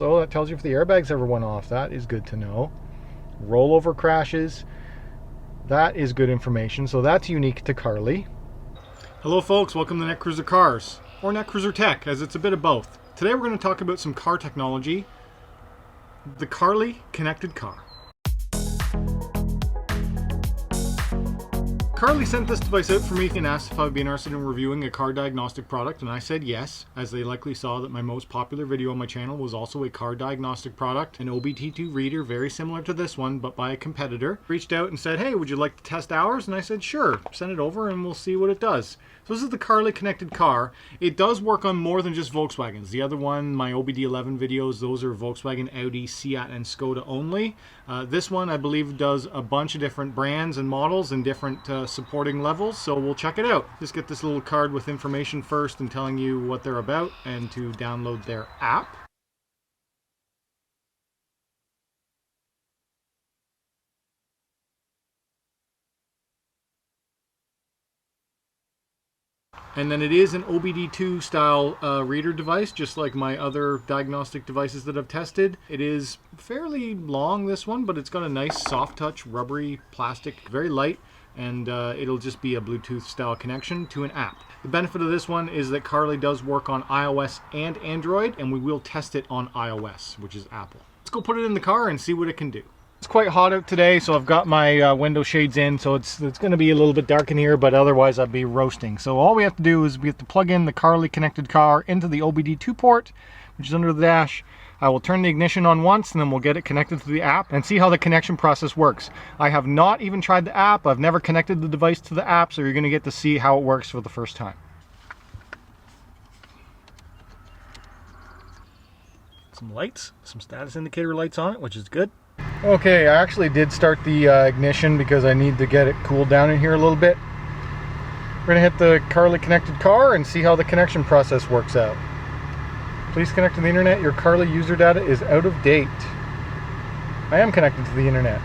So that tells you if the airbags ever went off. That is good to know. Rollover crashes. That is good information. So that's unique to Carly. Hello folks, welcome to Netcruzer Cars, or Netcruzer Tech, as it's a bit of both. Today we're going to talk about some car technology, the Carly connected car. Carly sent this device out for me and asked if I would be interested in reviewing a car diagnostic product, and I said yes, as they likely saw that my most popular video on my channel was also a car diagnostic product, an OBD2 reader very similar to this one but by a competitor. Reached out and said, hey, would you like to test ours? And I said sure, send it over and we'll see what it does. So this is the Carly connected car. It does work on more than just Volkswagens. The other one, my OBD11 videos, those are Volkswagen, Audi, Seat and Skoda only. This one I believe does a bunch of different brands and models and different supporting levels, so we'll check it out. Just get this little card with information first and telling you what they're about and to download their app. And then it is an OBD2 style reader device, just like my other diagnostic devices that I've tested. It is fairly long, this one, but it's got a nice soft touch, rubbery plastic, very light, and it'll just be a Bluetooth style connection to an app. The benefit of this one is that Carly does work on iOS and Android, and we will test it on iOS, which is Apple. Let's go put it in the car and see what it can do. It's quite hot out today, so I've got my window shades in, so it's going to be a little bit dark in here, but otherwise I'd be roasting. So all we have to do is we have to plug in the Carly connected car into the OBD2 port, which is under the dash. I will turn the ignition on once, and then we'll get it connected to the app and see how the connection process works. I have not even tried the app. I've never connected the device to the app, so you're going to get to see how it works for the first time. Some lights, some status indicator lights on it, which is good. Okay, I actually did start the ignition because I need to get it cooled down in here a little bit. We're going to hit the Carly connected car and see how the connection process works out. Please connect to the internet. Your Carly user data is out of date. I am connected to the internet.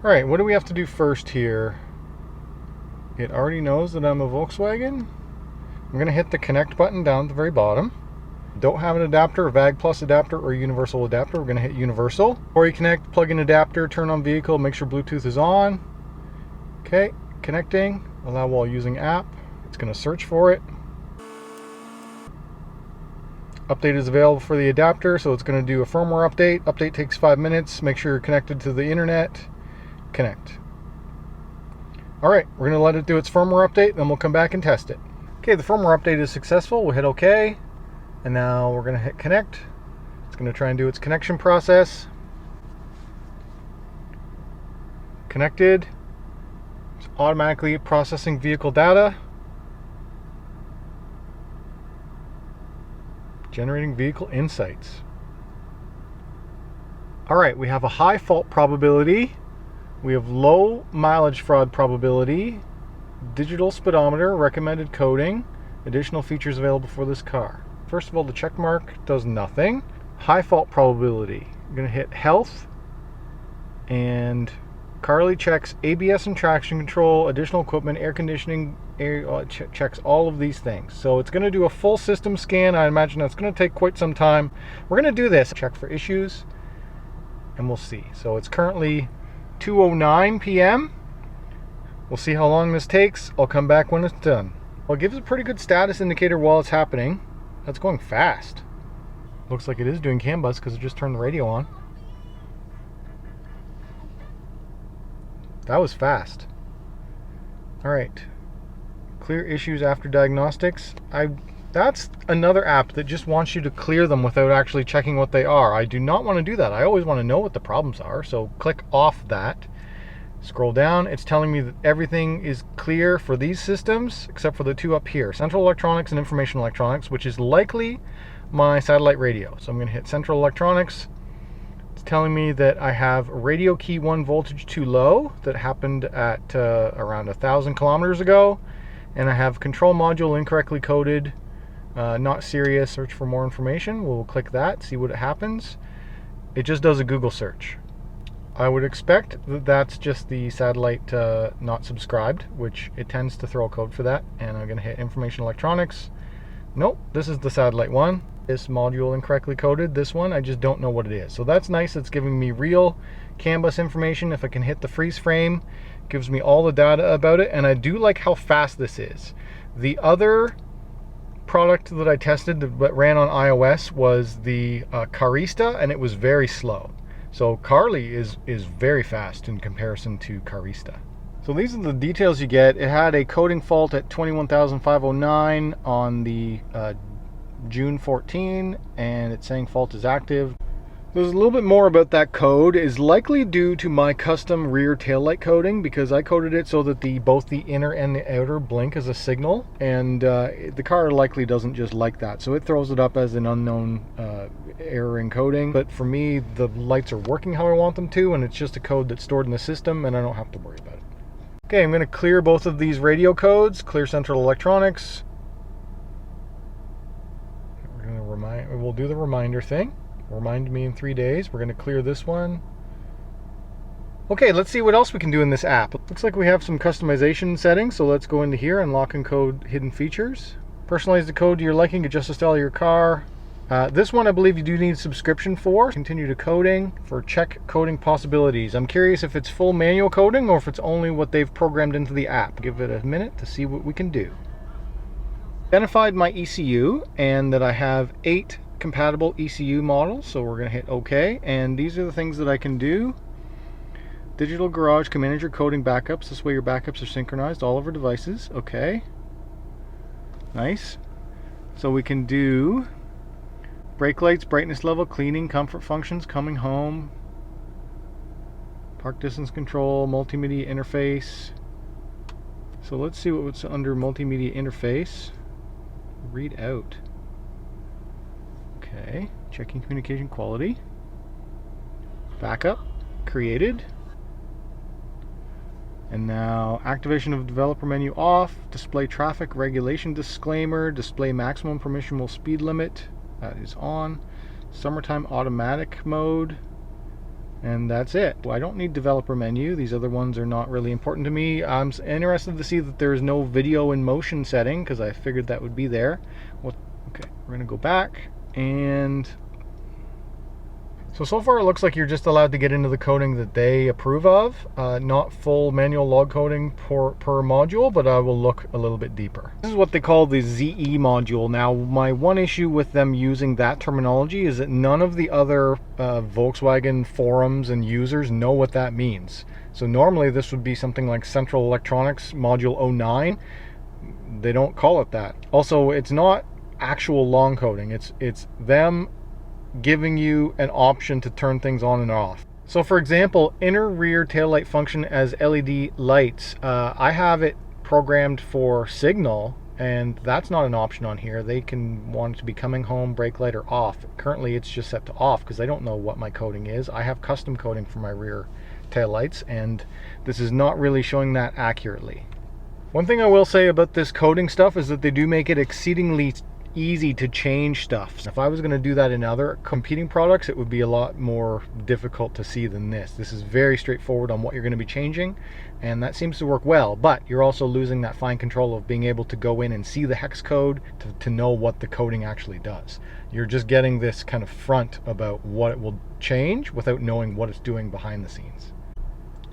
Alright, what do we have to do first here? It already knows that I'm a Volkswagen. I'm going to hit the connect button down at the very bottom. Don't have an adapter, a VAG Plus adapter, or a universal adapter, we're going to hit universal. Or you connect, plug in adapter, turn on vehicle, make sure Bluetooth is on. Okay, connecting, allow while using app. It's going to search for it. Update is available for the adapter, so it's going to do a firmware update. Update takes 5 minutes. Make sure you're connected to the internet. Connect. Alright, we're going to let it do its firmware update, then we'll come back and test it. Okay, the firmware update is successful. We'll hit OK. And now we're going to hit connect. It's going to try and do its connection process. Connected. It's automatically processing vehicle data. Generating vehicle insights. Alright, we have a high fault probability. We have low mileage fraud probability. Digital speedometer, recommended coding. Additional features available for this car. First of all, the check mark does nothing. High fault probability. I'm going to hit health, and Carly checks ABS and traction control, additional equipment, air conditioning, checks all of these things. So it's going to do a full system scan. I imagine that's going to take quite some time. We're going to do this. Check for issues, and we'll see. So it's currently 2:09 p.m. We'll see how long this takes. I'll come back when it's done. Well, it gives a pretty good status indicator while it's happening. That's going fast. Looks like it is doing CAN bus because it just turned the radio on. That was fast. Alright. Clear issues after diagnostics. That's another app that just wants you to clear them without actually checking what they are. I do not want to do that. I always want to know what the problems are. So click off that. Scroll down. It's telling me that everything is clear for these systems except for the two up here, Central Electronics and Information Electronics, which is likely my satellite radio. So I'm going to hit Central Electronics. It's telling me that I have radio key 1 voltage too low. That happened at around 1,000 kilometers ago. And I have control module incorrectly coded, not serious. Search for more information. We'll click that, see what it happens. It just does a Google search. I would expect that that's just the satellite not subscribed, which it tends to throw a code for that. And I'm going to hit Information Electronics. Nope, this is the satellite one. This module incorrectly coded, this one, I just don't know what it is. So that's nice, it's giving me real CAN bus information. If I can hit the freeze frame, it gives me all the data about it, and I do like how fast this is. The other product that I tested that ran on iOS was the Carista, and it was very slow. So Carly is very fast in comparison to Carista. So these are the details you get. It had a coding fault at 21,509 on the June 14, and it's saying fault is active. There's a little bit more about that code. It is likely due to my custom rear taillight coding, because I coded it so that both the inner and the outer blink as a signal, and the car likely doesn't just like that, so it throws it up as an unknown error in coding. But for me, the lights are working how I want them to, and it's just a code that's stored in the system, and I don't have to worry about it. Okay, I'm going to clear both of these radio codes, clear central electronics. We'll do the reminder thing. Remind me in 3 days. We're going to clear this one. Okay, let's see what else we can do in this app. Looks like we have some customization settings, so let's go into here and lock and code hidden features. Personalize the code to your liking, adjust the style of your car. This one I believe you do need subscription for. Continue to coding for check coding possibilities. I'm curious if it's full manual coding or if it's only what they've programmed into the app. Give it a minute to see what we can do. Identified my ECU and that I have 8 compatible ECU models, so we're going to hit OK, and these are the things that I can do. Digital Garage can manage your coding backups. This way your backups are synchronized all over devices. Okay, nice. So we can do brake lights, brightness level, cleaning, comfort functions, coming home, park distance control, multimedia interface. So let's see what's under multimedia interface. Read out. Okay, checking communication quality. Backup, created. And now activation of developer menu off, display traffic regulation disclaimer, display maximum permissible speed limit, that is on. Summertime automatic mode, and that's it. Well, I don't need developer menu. These other ones are not really important to me. I'm interested to see that there's no video in motion setting, because I figured that would be there. Well, okay, we're going to go back. And so far it looks like you're just allowed to get into the coding that they approve of, not full manual log coding per module, but I will look a little bit deeper. This is what they call the ZE module. Now, my one issue with them using that terminology is that none of the other Volkswagen forums and users know what that means. So normally this would be something like Central Electronics Module 09. They don't call it that. Also, it's not actual long coding. It's them giving you an option to turn things on and off. So for example, inner rear taillight function as LED lights. I have it programmed for signal, and that's not an option on here. They can want it to be coming home, brake light, or off. Currently it's just set to off because I don't know what my coding is. I have custom coding for my rear taillights, and this is not really showing that accurately. One thing I will say about this coding stuff is that they do make it exceedingly easy to change stuff. If I was going to do that in other competing products, it would be a lot more difficult to see than this. This is very straightforward on what you're going to be changing, and that seems to work well, but you're also losing that fine control of being able to go in and see the hex code to know what the coding actually does. You're just getting this kind of front about what it will change without knowing what it's doing behind the scenes.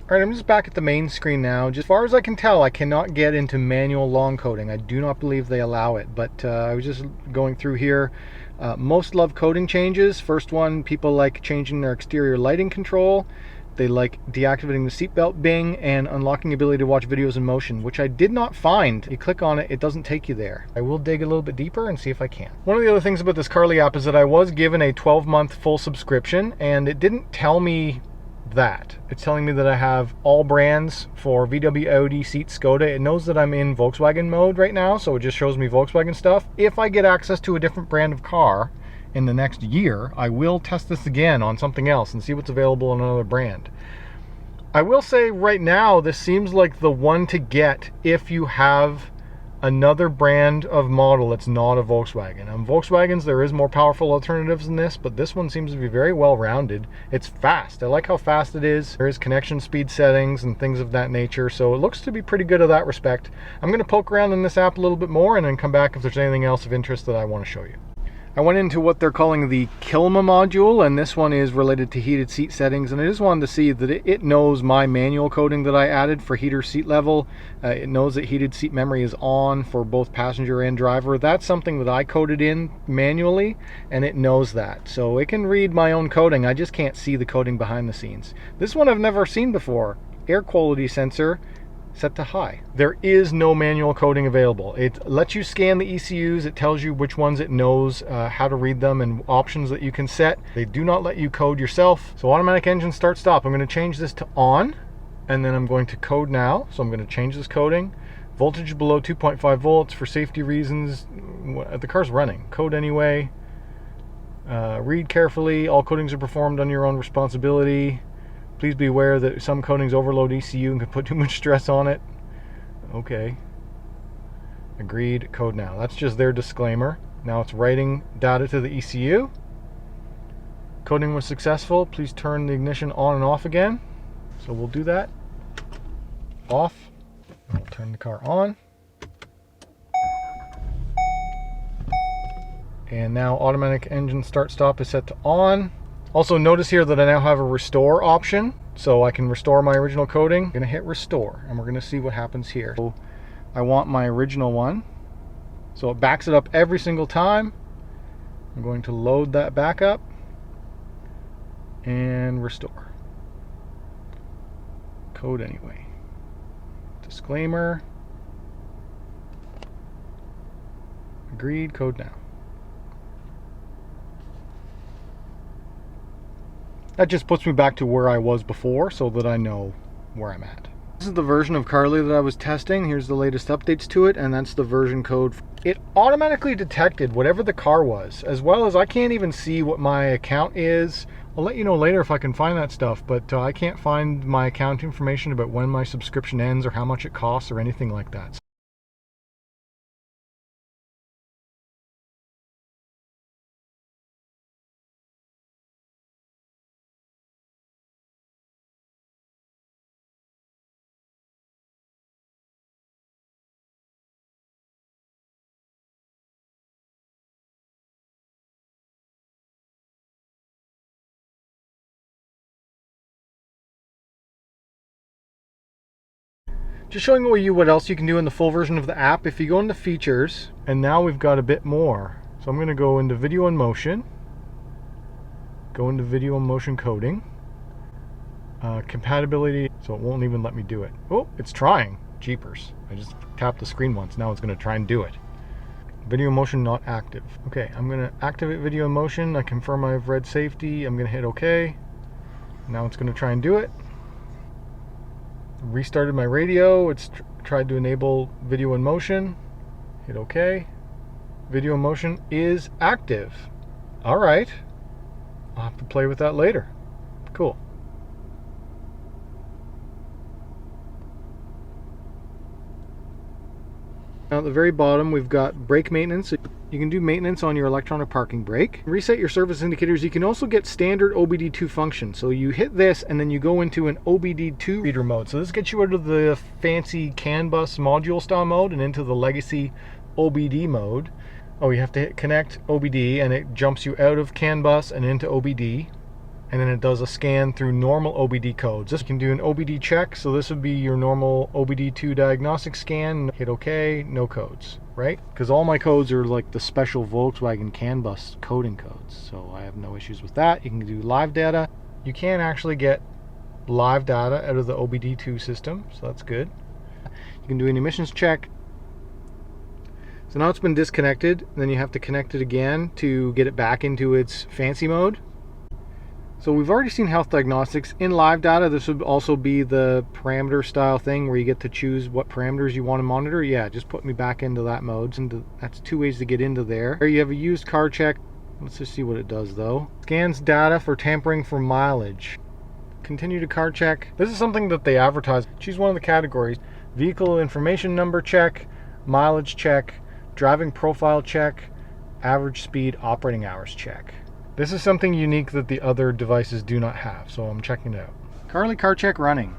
Alright, I'm just back at the main screen now. Just as far as I can tell, I cannot get into manual long coding. I do not believe they allow it, but I was just going through here. Most love coding changes. First one, people like changing their exterior lighting control. They like deactivating the seatbelt bing and unlocking ability to watch videos in motion, which I did not find. You click on it, it doesn't take you there. I will dig a little bit deeper and see if I can. One of the other things about this Carly app is that I was given a 12-month full subscription, and it didn't tell me that. It's telling me that I have all brands for VW, Audi, Seat, Skoda. It knows that I'm in Volkswagen mode right now, so it just shows me Volkswagen stuff. If I get access to a different brand of car in the next year, I will test this again on something else and see what's available on another brand. I will say right now, this seems like the one to get if you have another brand of model that's not a Volkswagen. Volkswagens, there is more powerful alternatives than this, but this one seems to be very well rounded. It's fast. I like how fast it is. There is connection speed settings and things of that nature, so it looks to be pretty good in that respect. I'm going to poke around in this app a little bit more and then come back if there's anything else of interest that I want to show you. I went into what they're calling the Kilma module, and this one is related to heated seat settings, and I just wanted to see that it knows my manual coding that I added for heater seat level. It knows that heated seat memory is on for both passenger and driver. That's something that I coded in manually, and it knows that. So it can read my own coding. I just can't see the coding behind the scenes. This one I've never seen before. Air quality sensor set to high. There is no manual coding available. It lets you scan the ECUs. It tells you which ones it knows how to read them and options that you can set. They do not let you code yourself. So automatic engine start stop. I'm going to change this to on, and then I'm going to code now. So I'm going to change this coding. Voltage below 2.5 volts for safety reasons. The car's running. Code anyway. Read carefully. All codings are performed on your own responsibility. Please be aware that some codings overload ECU and can put too much stress on it. Okay. Agreed. Code now. That's just their disclaimer. Now it's writing data to the ECU. Coding was successful. Please turn the ignition on and off again. So we'll do that. Off. And we'll turn the car on. And now automatic engine start stop is set to on. Also notice here that I now have a restore option, so I can restore my original coding. I'm going to hit restore, and we're going to see what happens here. So I want my original one, so it backs it up every single time. I'm going to load that back up and restore. Code anyway. Disclaimer. Agreed. Code now. That just puts me back to where I was before so that I know where I'm at. This is the version of Carly that I was testing. Here's the latest updates to it, and that's the version code. It automatically detected whatever the car was, as well as I can't even see what my account is. I'll let you know later if I can find that stuff, but I can't find my account information about when my subscription ends or how much it costs or anything like that. Just showing you what else you can do in the full version of the app. If you go into features, and now we've got a bit more. So I'm going to go into video and motion, go into video and motion coding, compatibility, so it won't even let me do it. Oh, it's trying. Jeepers. I just tapped the screen once. Now it's going to try and do it. Video motion not active. Okay, I'm going to activate video motion. I confirm I've read safety. I'm going to hit OK. Now it's going to try and do it. Restarted my radio. It's tried to enable video in motion. Hit OK. Video in motion is active. All right. I'll have to play with that later. Cool. Now at the very bottom we've got brake maintenance. You can do maintenance on your electronic parking brake. Reset your service indicators. You can also get standard OBD2 function. So you hit this and then you go into an OBD2 reader mode. So this gets you out of the fancy CAN bus module style mode and into the legacy OBD mode. Oh, you have to hit connect OBD and it jumps you out of CAN bus and into OBD. And then it does a scan through normal OBD codes. This can do an OBD check, so this would be your normal OBD2 diagnostic scan. Hit OK, no codes, right? Because all my codes are like the special Volkswagen CAN bus coding codes, so I have no issues with that. You can do live data. You can actually get live data out of the OBD2 system, so that's good. You can do an emissions check. So now it's been disconnected, then you have to connect it again to get it back into its fancy mode. So we've already seen health diagnostics. In live data, this would also be the parameter style thing where you get to choose what parameters you want to monitor. Yeah, just put me back into that mode. And that's two ways to get into there. Here you have a used car check. Let's just see what it does though. Scans data for tampering for mileage. Continue to car check. This is something that they advertise. Choose one of the categories. Vehicle information number check, mileage check, driving profile check, average speed, operating hours check. This is something unique that the other devices do not have, so I'm checking it out. Carly car check running.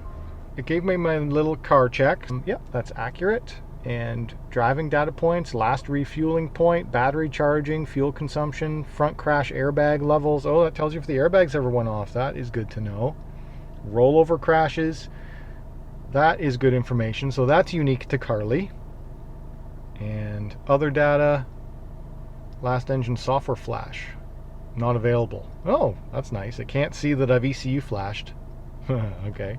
It gave me my little car check. Yep, that's accurate. and driving data points, last refueling point, battery charging, fuel consumption, front crash airbag levels. Oh, that tells you if the airbags ever went off. That is good to know. Rollover crashes. That is good information. So that's unique to Carly. And other data, last engine software flash, not available. Oh, that's nice. It can't see that I've ECU flashed. Okay.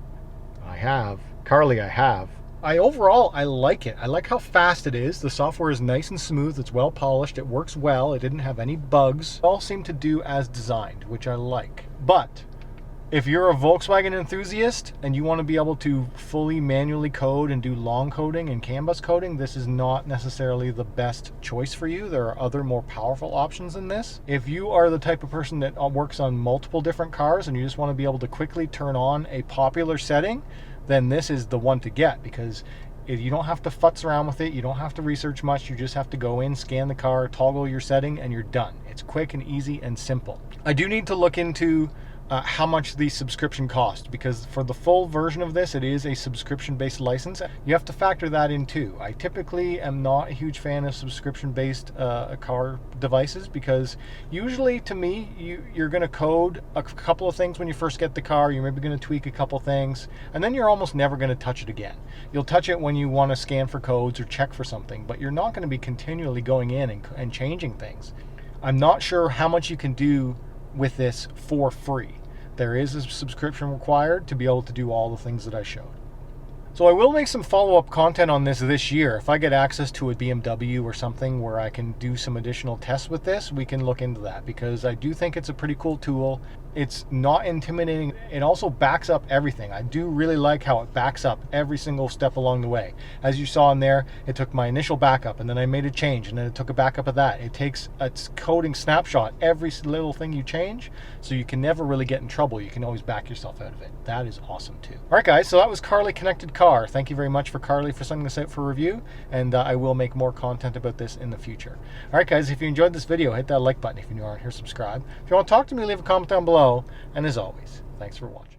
I have. Carly, I have. Overall, I like it. I like how fast it is. The software is nice and smooth. It's well polished. It works well. It didn't have any bugs. It all seem to do as designed, which I like. But if you're a Volkswagen enthusiast and you want to be able to fully manually code and do long coding and CAN bus coding, this is not necessarily the best choice for you. There are other more powerful options than this. If you are the type of person that works on multiple different cars and you just want to be able to quickly turn on a popular setting, then this is the one to get, because if you don't have to futz around with it, you don't have to research much, you just have to go in, scan the car, toggle your setting, and you're done. It's quick and easy and simple. I do need to look into how much the subscription cost, because for the full version of this, it is a subscription-based license. You have to factor that in too. I typically am not a huge fan of subscription-based car devices, because usually to me, you're going to code a couple of things when you first get the car. You're maybe going to tweak a couple things, and then you're almost never going to touch it again. You'll touch it when you want to scan for codes or check for something, but you're not going to be continually going in and changing things. I'm not sure how much you can do with this for free. There is a subscription required to be able to do all the things that I showed. So I will make some follow-up content on this year. If I get access to a BMW or something where I can do some additional tests with this, we can look into that, because I do think it's a pretty cool tool. It's not intimidating. It also backs up everything. I do really like how it backs up every single step along the way. As you saw in there, it took my initial backup and then I made a change and then it took a backup of that. It takes a coding snapshot every little thing you change, so you can never really get in trouble. You can always back yourself out of it. That is awesome too. All right, guys, so that was Carly Connected Car. Thank you very much for Carly for sending this out for review, and I will make more content about this in the future. All right, guys, if you enjoyed this video, hit that like button. If you aren't here, subscribe. If you want to talk to me, leave a comment down below. And as always, thanks for watching.